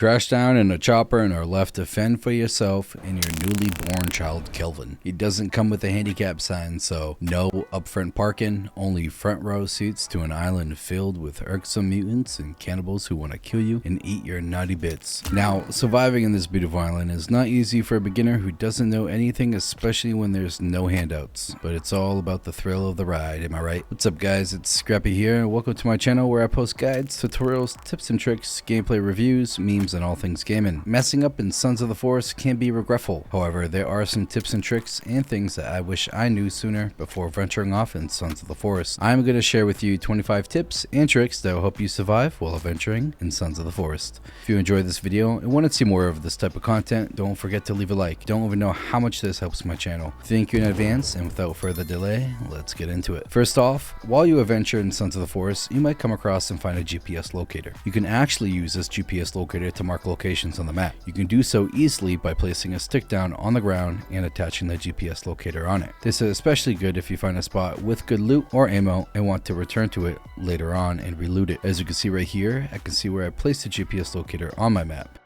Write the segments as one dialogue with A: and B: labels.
A: Crash down in a chopper and are left to fend for yourself and your newly born child Kelvin. He doesn't come with a handicap sign, so no upfront parking, only front row seats to an island filled with irksome mutants and cannibals who want to kill you and eat your naughty bits. Now, surviving in this beautiful island is not easy for a beginner who doesn't know anything, especially when there's no handouts, but it's all about the thrill of the ride, am I right? What's up guys, it's Scrappy here, and welcome to my channel where I post guides, tutorials, tips and tricks, gameplay reviews, memes, and all things gaming. Messing up in Sons of the Forest can be regretful. However, there are some tips and tricks and things that I wish I knew sooner before venturing off in Sons of the Forest. I'm going to share with you 25 tips and tricks that will help you survive while adventuring in Sons of the Forest. If you enjoyed this video and want to see more of this type of content, don't forget to leave a like. Don't even know how much this helps my channel. Thank you in advance, and without further delay, let's get into it. First off, while you adventure in Sons of the Forest, you might come across and find a GPS locator. You can actually use this GPS locator to mark locations on the map. You can do so easily by placing a stick down on the ground and attaching the GPS locator on it. This is especially good if you find a spot with good loot or ammo and want to return to it later on and reloot it. As you can see right here, I can see where I placed the GPS locator on my map.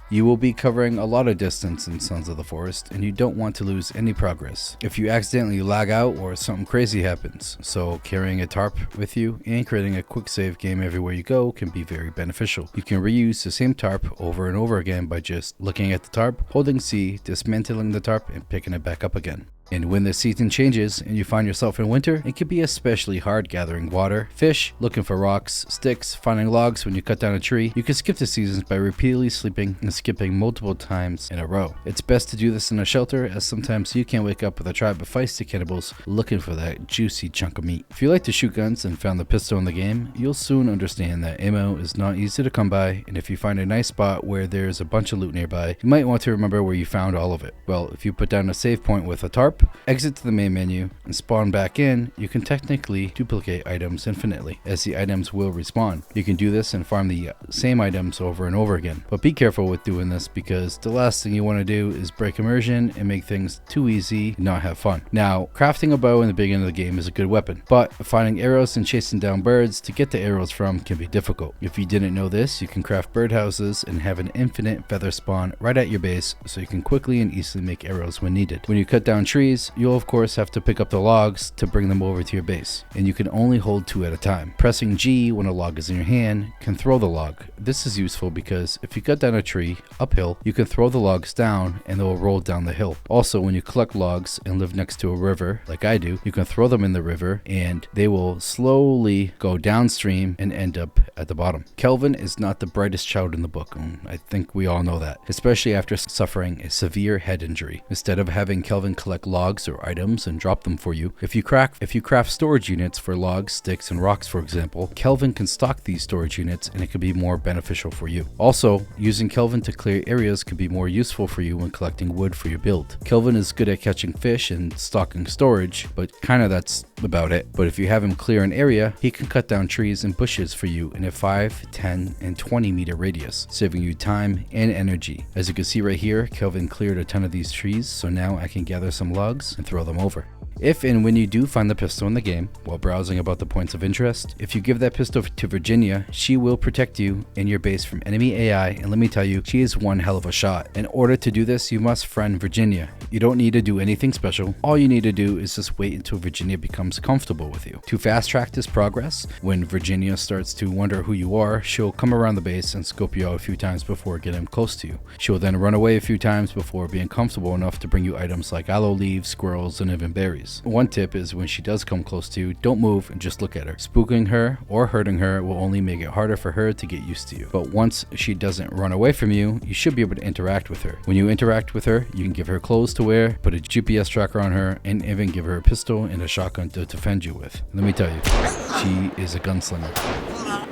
A: You will be covering a lot of distance in Sons of the Forest, and you don't want to lose any progress if you accidentally lag out or something crazy happens, so carrying a tarp with you and creating a quick save game everywhere you go can be very beneficial. You can reuse the same tarp over and over again by just looking at the tarp, holding C, dismantling the tarp, and picking it back up again. And when the season changes and you find yourself in winter, it can be especially hard gathering water, fish, looking for rocks, sticks, finding logs when you cut down a tree. You can skip the seasons by repeatedly sleeping and skipping multiple times in a row. It's best to do this in a shelter, as sometimes you can wake up with a tribe of feisty cannibals looking for that juicy chunk of meat. If you like to shoot guns and found the pistol in the game, you'll soon understand that ammo is not easy to come by, and if you find a nice spot where there's a bunch of loot nearby, you might want to remember where you found all of it. Well, if you put down a save point with a tarp, exit to the main menu, and spawn back in, you can technically duplicate items infinitely, as the items will respawn. You can do this and farm the same items over and over again, but be careful with doing this, because the last thing you want to do is break immersion and make things too easy and not have fun. Now, crafting a bow in the beginning of the game is a good weapon, but finding arrows and chasing down birds to get the arrows from can be difficult. If you didn't know this, you can craft birdhouses and have an infinite feather spawn right at your base, so you can quickly and easily make arrows when needed. When you cut down trees, you'll of course have to pick up the logs to bring them over to your base, and you can only hold 2 at a time. Pressing G when a log is in your hand can throw the log. This is useful because if you cut down a tree uphill, you can throw the logs down and they will roll down the hill. Also, when you collect logs and live next to a river like I do, you can throw them in the river and they will slowly go downstream and end up at the bottom. Kelvin is not the brightest child in the book, and I think we all know that, especially after suffering a severe head injury. Instead of having Kelvin collect logs or items and drop them for you, if you craft storage units for logs, sticks, and rocks, for example, Kelvin can stock these storage units and it can be more beneficial for you. Also, using Kelvin to clear areas can be more useful for you when collecting wood for your build. Kelvin is good at catching fish and stocking storage, but kinda that's about it. But if you have him clear an area, he can cut down trees and bushes for you in a 5, 10, and 20 meter radius, saving you time and energy. As you can see right here, Kelvin cleared a ton of these trees, so now I can gather some logs and throw them over. If and when you do find the pistol in the game while browsing about the points of interest, if you give that pistol to Virginia, she will protect you and your base from enemy AI, and let me tell you, she is one hell of a shot. In order to do this, you must friend Virginia. You don't need to do anything special. All you need to do is just wait until Virginia becomes comfortable with you. To fast track this progress, when Virginia starts to wonder who you are, she'll come around the base and scope you out a few times before getting close to you. She'll then run away a few times before being comfortable enough to bring you items like aloe leaves, squirrels, and even berries. One tip is when she does come close to you, don't move and just look at her. Spooking her or hurting her will only make it harder for her to get used to you. But once she doesn't run away from you, you should be able to interact with her. When you interact with her, you can give her clothes to wear, put a GPS tracker on her, and even give her a pistol and a shotgun to defend you with. Let me tell you, she is a gunslinger.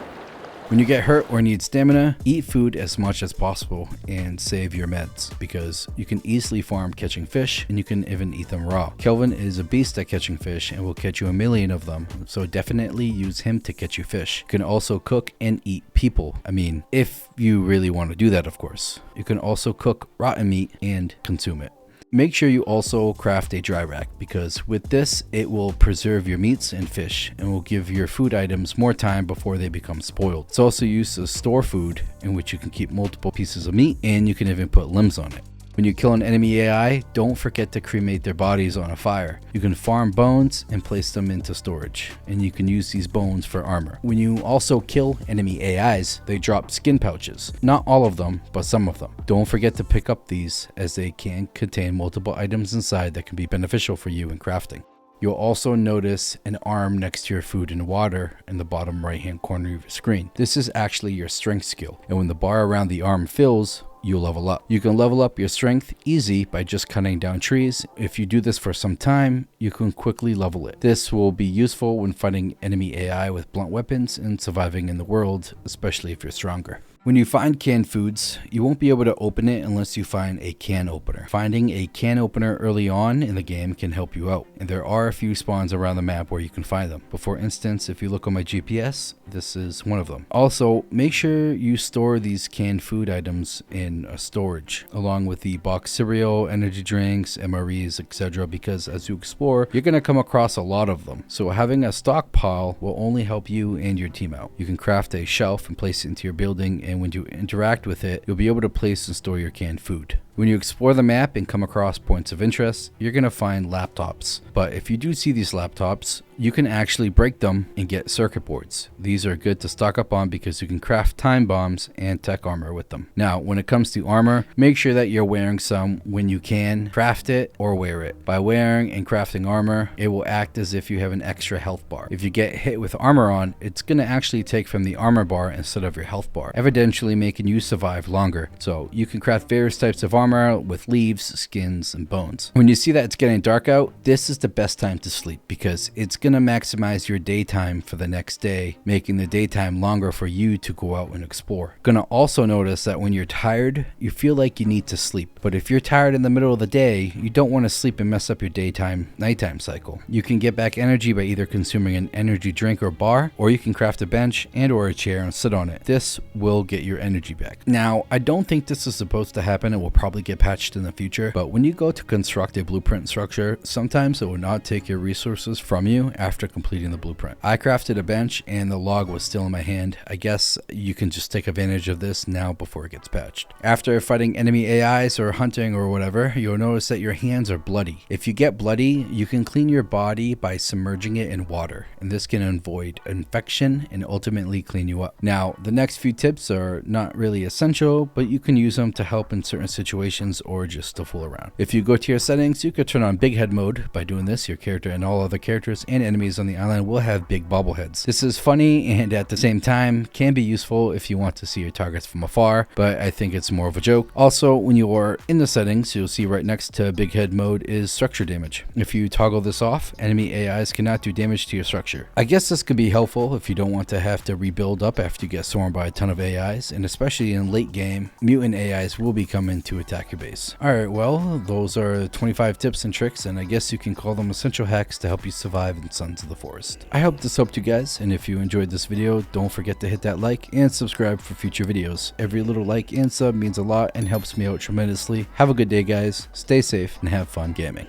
A: When you get hurt or need stamina, eat food as much as possible and save your meds, because you can easily farm catching fish and you can even eat them raw. Kelvin is a beast at catching fish and will catch you 1,000,000 of them, so definitely use him to catch you fish. You can also cook and eat people. I mean, if you really want to do that, of course. You can also cook rotten meat and consume it. Make sure you also craft a dry rack, because with this it will preserve your meats and fish and will give your food items more time before they become spoiled. It's also used to store food, in which you can keep multiple pieces of meat and you can even put limbs on it. When you kill an enemy AI, don't forget to cremate their bodies on a fire. You can farm bones and place them into storage, and you can use these bones for armor. When you also kill enemy AIs, they drop skin pouches. Not all of them, but some of them. Don't forget to pick up these, as they can contain multiple items inside that can be beneficial for you in crafting. You'll also notice an arm next to your food and water in the bottom right hand corner of your screen. This is actually your strength skill, and when the bar around the arm fills, you'll level up. You can level up your strength easy by just cutting down trees. If you do this for some time, you can quickly level it. This will be useful when fighting enemy AI with blunt weapons and surviving in the world, especially if you're stronger. When you find canned foods, you won't be able to open it unless you find a can opener. Finding a can opener early on in the game can help you out, and there are a few spawns around the map where you can find them. But for instance, if you look on my GPS, this is one of them. Also, make sure you store these canned food items in a storage, along with the box cereal, energy drinks, MREs, etc., because as you explore, you're going to come across a lot of them. So having a stockpile will only help you and your team out. You can craft a shelf and place it into your building, and when you interact with it, you'll be able to place and store your canned food. When you explore the map and come across points of interest, you're going to find laptops. But if you do see these laptops, you can actually break them and get circuit boards. These are good to stock up on because you can craft time bombs and tech armor with them. Now, when it comes to armor, make sure that you're wearing some when you can. Craft it or wear it. By wearing and crafting armor, it will act as if you have an extra health bar. If you get hit with armor on, it's going to actually take from the armor bar instead of your health bar, evidently making you survive longer. So you can craft various types of armor with leaves, skins, and bones. When you see that it's getting dark out, this is the best time to sleep, because it's going to maximize your daytime for the next day, making the daytime longer for you to go out and explore. Gonna also notice that when you're tired, you feel like you need to sleep. But if you're tired in the middle of the day, you don't want to sleep and mess up your nighttime cycle. You can get back energy by either consuming an energy drink or bar, or you can craft a bench and or a chair and sit on it. This will get your energy back. Now, I don't think this is supposed to happen. It will probably get patched in the future, but when you go to construct a blueprint structure, sometimes it will not take your resources from you after completing the blueprint. I crafted a bench and the log was still in my hand. I guess you can just take advantage of this now before it gets patched. After fighting enemy AIs or hunting or whatever, you'll notice that your hands are bloody. If you get bloody, you can clean your body by submerging it in water, and this can avoid infection and ultimately clean you up. Now, the next few tips are not really essential, but you can use them to help in certain situations or just to fool around. If you go to your settings, you could turn on big head mode. By doing this, your character and all other characters and enemies on the island will have big bobbleheads. This is funny and at the same time can be useful if you want to see your targets from afar, but I think it's more of a joke. Also, when you are in the settings, you'll see right next to big head mode is structure damage. If you toggle this off, enemy AIs cannot do damage to your structure. I guess this could be helpful if you don't want to have to rebuild up after you get swarmed by a ton of AIs, and especially in late game, mutant AIs will be coming to attack your base. Alright, well, those are 25 tips and tricks, and I guess you can call them essential hacks to help you survive in Sons of the Forest. I hope this helped you guys, and if you enjoyed this video, don't forget to hit that like and subscribe for future videos. Every little like and sub means a lot and helps me out tremendously. Have a good day, guys. Stay safe and have fun gaming.